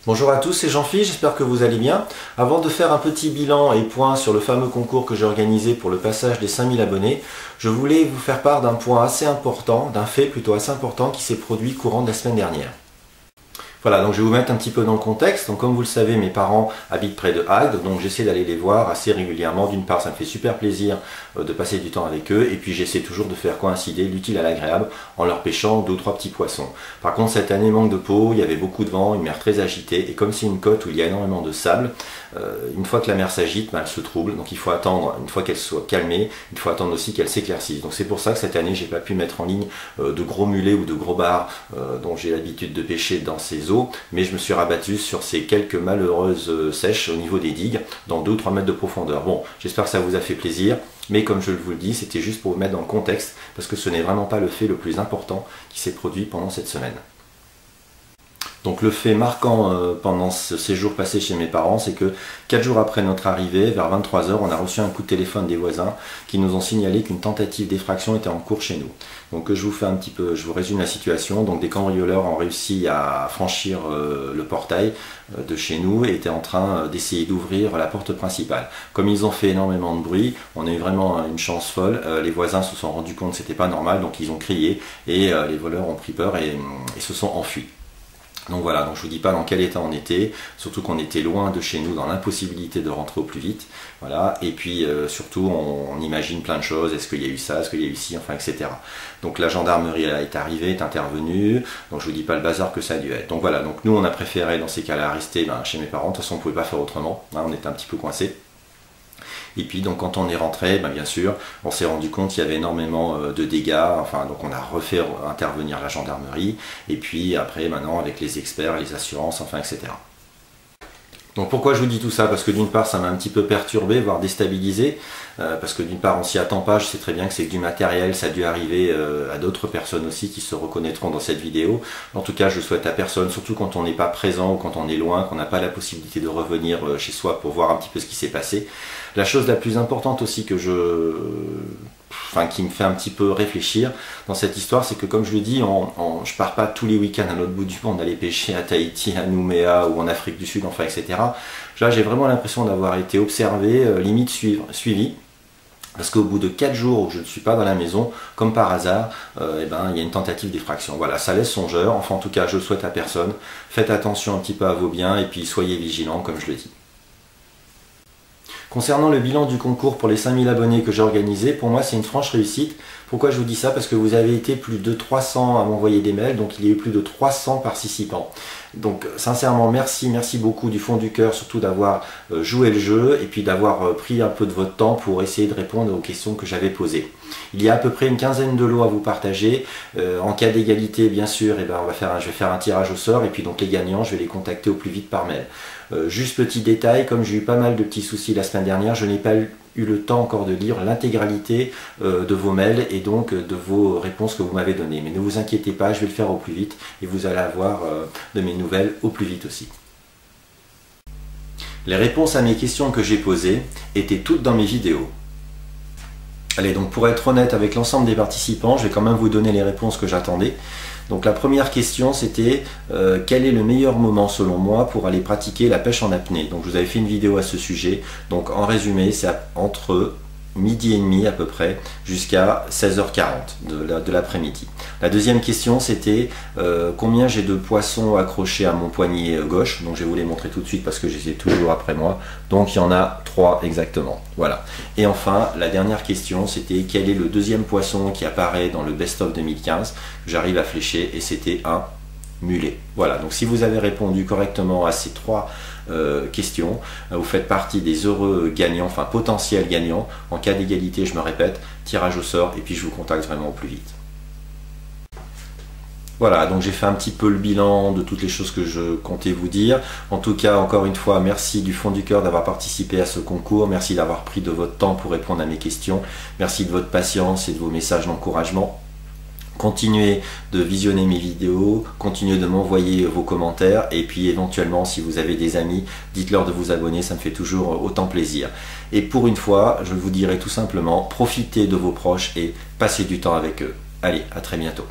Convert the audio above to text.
Bonjour à tous, c'est Jean-Philippe, j'espère que vous allez bien. Avant de faire un petit bilan et point sur le fameux concours que j'ai organisé pour le passage des 5000 abonnés, je voulais vous faire part d'un point assez important, d'un fait plutôt assez important qui s'est produit courant de la semaine dernière. Voilà, donc je vais vous mettre un petit peu dans le contexte. Donc comme vous le savez, mes parents habitent près de Agde, donc j'essaie d'aller les voir assez régulièrement. D'une part, ça me fait super plaisir de passer du temps avec eux, et puis j'essaie toujours de faire coïncider l'utile à l'agréable en leur pêchant 2 ou 3 petits poissons. Par contre, cette année, manque de peau, il y avait beaucoup de vent, une mer très agitée, et comme c'est une côte où il y a énormément de sable, une fois que la mer s'agite, elle se trouble, donc il faut attendre, une fois qu'elle soit calmée, il faut attendre aussi qu'elle s'éclaircisse. Donc c'est pour ça que cette année, j'ai pas pu mettre en ligne de gros mulets ou de gros bars dont j'ai l'habitude de pêcher dans ces eaux, mais je me suis rabattu sur ces quelques malheureuses sèches au niveau des digues, dans 2 ou 3 mètres de profondeur. Bon, j'espère que ça vous a fait plaisir, mais comme je vous le dis, c'était juste pour vous mettre dans le contexte, parce que ce n'est vraiment pas le fait le plus important qui s'est produit pendant cette semaine. Donc le fait marquant pendant ce séjour passé chez mes parents, c'est que 4 jours après notre arrivée, vers 23 h, on a reçu un coup de téléphone des voisins qui nous ont signalé qu'une tentative d'effraction était en cours chez nous. Donc je vous résume la situation. Donc des cambrioleurs ont réussi à franchir le portail de chez nous et étaient en train d'essayer d'ouvrir la porte principale. Comme ils ont fait énormément de bruit, on a eu vraiment une chance folle. Les voisins se sont rendus compte que c'était pas normal, donc ils ont crié et les voleurs ont pris peur et se sont enfuis. Donc voilà, donc je vous dis pas dans quel état on était, surtout qu'on était loin de chez nous, dans l'impossibilité de rentrer au plus vite. Voilà, et puis surtout on imagine plein de choses, est-ce qu'il y a eu ça, est-ce qu'il y a eu ci, enfin etc. Donc la gendarmerie est arrivée, est intervenue, donc je vous dis pas le bazar que ça a dû être. Donc voilà, donc nous on a préféré dans ces cas-là rester chez mes parents, de toute façon on pouvait pas faire autrement, hein, on était un petit peu coincés. Et puis donc quand on est rentré, bien sûr, on s'est rendu compte qu'il y avait énormément de dégâts, enfin donc on a refait intervenir la gendarmerie, et puis après maintenant avec les experts, les assurances, enfin etc. Donc pourquoi je vous dis tout ça? Parce que d'une part ça m'a un petit peu perturbé, voire déstabilisé, parce que d'une part on s'y attend pas, je sais très bien que c'est que du matériel, ça a dû arriver à d'autres personnes aussi qui se reconnaîtront dans cette vidéo. En tout cas je souhaite à personne, surtout quand on n'est pas présent ou quand on est loin, qu'on n'a pas la possibilité de revenir chez soi pour voir un petit peu ce qui s'est passé. La chose la plus importante aussi que qui me fait un petit peu réfléchir dans cette histoire, c'est que comme je le dis, je pars pas tous les week-ends à l'autre bout du monde aller pêcher à Tahiti, à Nouméa ou en Afrique du Sud, enfin etc. Là j'ai vraiment l'impression d'avoir été observé, limite suivi. Parce qu'au bout de 4 jours où je ne suis pas dans la maison, comme par hasard, il y a une tentative d'effraction. Voilà, ça laisse songeur, enfin en tout cas je le souhaite à personne. Faites attention un petit peu à vos biens et puis soyez vigilants comme je le dis. Concernant le bilan du concours pour les 5000 abonnés que j'ai organisé, pour moi c'est une franche réussite. Pourquoi je vous dis ça? Parce que vous avez été plus de 300 à m'envoyer des mails, donc il y a eu plus de 300 participants. Donc sincèrement merci beaucoup du fond du cœur, surtout d'avoir joué le jeu et puis d'avoir pris un peu de votre temps pour essayer de répondre aux questions que j'avais posées. Il y a à peu près une quinzaine de lots à vous partager. En cas d'égalité bien sûr, je vais faire un tirage au sort et puis donc les gagnants je vais les contacter au plus vite par mail. Juste petit détail, comme j'ai eu pas mal de petits soucis la semaine dernière, je n'ai pas eu le temps encore de lire l'intégralité de vos mails et donc de vos réponses que vous m'avez données. Mais ne vous inquiétez pas, je vais le faire au plus vite et vous allez avoir de mes nouvelles au plus vite aussi. Les réponses à mes questions que j'ai posées étaient toutes dans mes vidéos. Allez, donc pour être honnête avec l'ensemble des participants, je vais quand même vous donner les réponses que j'attendais. Donc la première question c'était quel est le meilleur moment selon moi pour aller pratiquer la pêche en apnée. Donc je vous avais fait une vidéo à ce sujet. Donc en résumé, c'est entre midi et demi à peu près jusqu'à 16h40 de l'après-midi. La deuxième question c'était combien j'ai de poissons accrochés à mon poignet gauche. Donc je vais vous les montrer tout de suite parce que je les ai toujours après moi. Donc il y en a 3 exactement. Voilà. Et enfin la dernière question c'était quel est le deuxième poisson qui apparaît dans le best-of 2015 que j'arrive à flécher, et c'était un mulet. Voilà, donc si vous avez répondu correctement à ces 3 questions, vous faites partie des heureux gagnants, enfin potentiels gagnants. En cas d'égalité, je me répète, tirage au sort et puis je vous contacte vraiment au plus vite. Voilà, donc j'ai fait un petit peu le bilan de toutes les choses que je comptais vous dire. En tout cas, encore une fois, merci du fond du cœur d'avoir participé à ce concours. Merci d'avoir pris de votre temps pour répondre à mes questions. Merci de votre patience et de vos messages d'encouragement. Continuez de visionner mes vidéos, continuez de m'envoyer vos commentaires et puis éventuellement si vous avez des amis, dites-leur de vous abonner, ça me fait toujours autant plaisir. Et pour une fois, je vous dirai tout simplement, profitez de vos proches et passez du temps avec eux. Allez, à très bientôt.